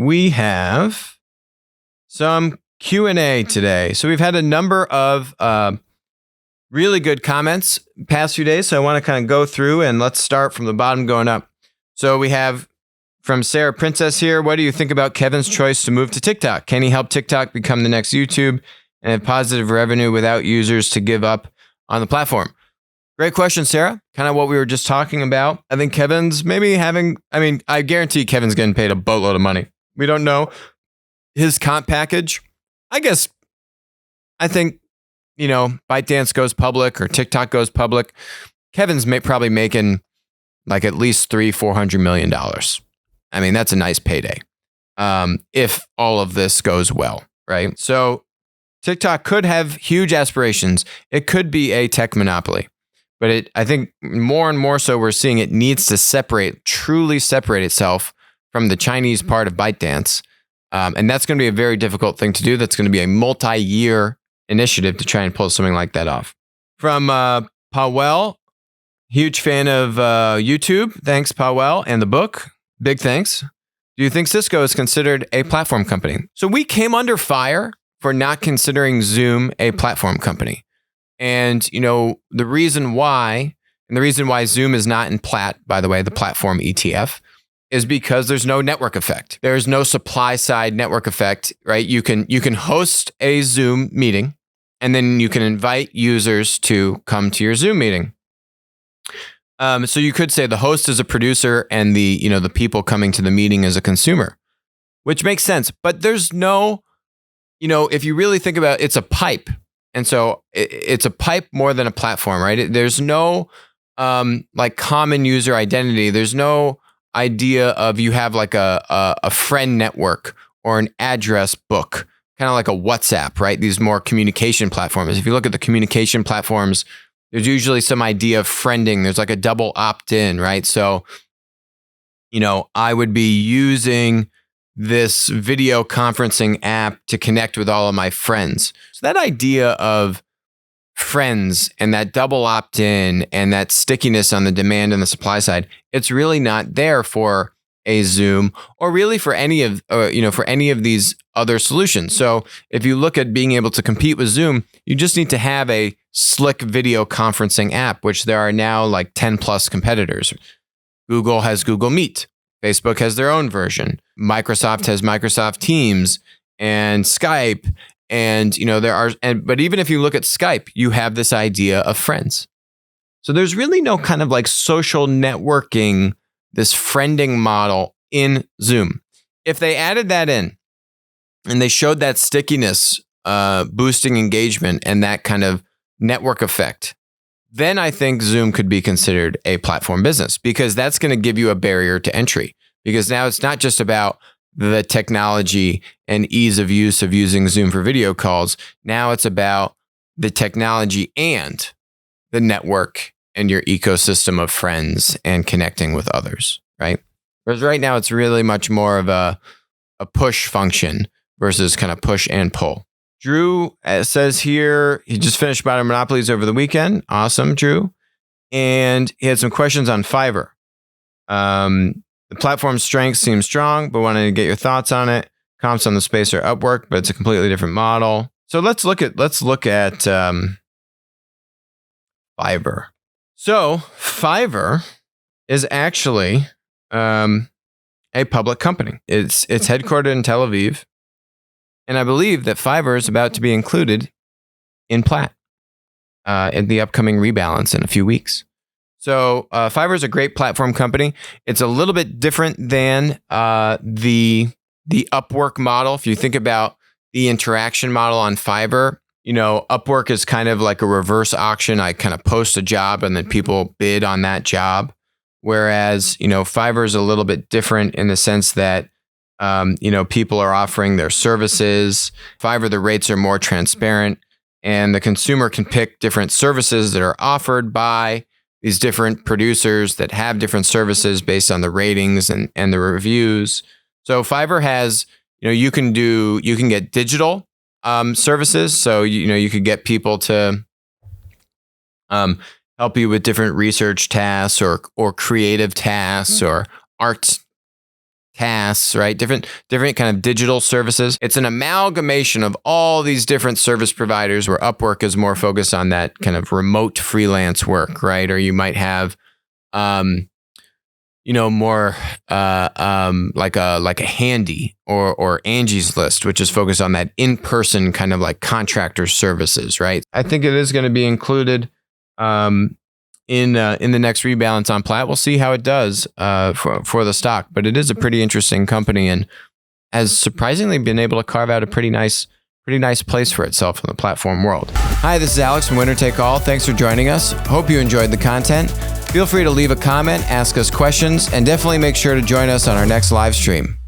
we have some Q&A today. So we've had a number of really good comments past few days. So I want to kind of go through and let's start from the bottom going up. So we have from Sarah Princess here. What do you think about Kevin's choice to move to TikTok? Can he help TikTok become the next YouTube and have positive revenue without users to give up on the platform? Great question, Sarah. Kind of what we were just talking about. I think Kevin's maybe I guarantee Kevin's getting paid a boatload of money. We don't know his comp package. I think, ByteDance goes public or TikTok goes public. Kevin's probably making like at least $300-400 million. I mean, that's a nice payday. If all of this goes well, right? So TikTok could have huge aspirations. It could be a tech monopoly. But I think more and more so we're seeing it needs to truly separate itself from the Chinese part of ByteDance. And that's going to be a very difficult thing to do. That's going to be a multi-year initiative to try and pull something like that off. From Powell, huge fan of YouTube. Thanks, Powell, and the book. Big thanks. Do you think Cisco is considered a platform company? So we came under fire for not considering Zoom a platform company. And, the reason why Zoom is not in PLAT, by the way, the platform ETF, is because there's no network effect. There's no supply side network effect, right? You can host a Zoom meeting and then you can invite users to come to your Zoom meeting. So you could say the host is a producer and the people coming to the meeting is a consumer, which makes sense. But there's no, if you really think about it, it's a pipe. And so it's a pipe more than a platform, right? There's no common user identity. There's no idea of you have like a friend network or an address book, kind of like a WhatsApp, right? These more communication platforms. If you look at the communication platforms, there's usually some idea of friending. There's like a double opt-in, right? So, I would be using this video conferencing app to connect with all of my friends. So that idea of friends and that double opt-in and that stickiness on the demand and the supply side, it's really not there for a Zoom or really for any of these other solutions. So if you look at being able to compete with Zoom, you just need to have a slick video conferencing app, which there are now like 10 plus competitors. Google has Google Meet. Facebook has their own version. Microsoft has Microsoft Teams and Skype. And, but even if you look at Skype, you have this idea of friends. So there's really no kind of like social networking, this friending model in Zoom. If they added that in and they showed that stickiness, boosting engagement and that kind of network effect, then I think Zoom could be considered a platform business because that's going to give you a barrier to entry. Because now it's not just about the technology and ease of use of using Zoom for video calls. Now it's about the technology and the network and your ecosystem of friends and connecting with others, right? Whereas right now it's really much more of a push function versus kind of push and pull. Drew says here, he just finished Modern Monopolies over the weekend. Awesome, Drew. And he had some questions on Fiverr. The platform strength seems strong, but wanted to get your thoughts on it. Comps on the space are Upwork, but it's a completely different model. So let's look at Fiverr. So Fiverr is actually a public company. It's headquartered in Tel Aviv. And I believe that Fiverr is about to be included in PLAT in the upcoming rebalance in a few weeks. So Fiverr is a great platform company. It's a little bit different than the Upwork model. If you think about the interaction model on Fiverr, Upwork is kind of like a reverse auction. I kind of post a job and then people bid on that job. Whereas, Fiverr is a little bit different in the sense that people are offering their services. Fiverr, the rates are more transparent and the consumer can pick different services that are offered by these different producers that have different services based on the ratings and the reviews. So Fiverr has, you can get digital services. So, you could get people to help you with different research tasks or creative tasks or art tasks, right? Different kind of digital services. It's an amalgamation of all these different service providers, where Upwork is more focused on that kind of remote freelance work, right? Or you might have, more like a Handy or Angie's List, which is focused on that in-person kind of like contractor services, right? I think it is going to be included in the next rebalance on PLAT. We'll see how it does for the stock, but it is a pretty interesting company and has surprisingly been able to carve out a pretty nice place for itself in the platform world. Hi, this is Alex from Winner Take All. Thanks for joining us. Hope you enjoyed the content. Feel free to leave a comment, ask us questions, and definitely make sure to join us on our next live stream.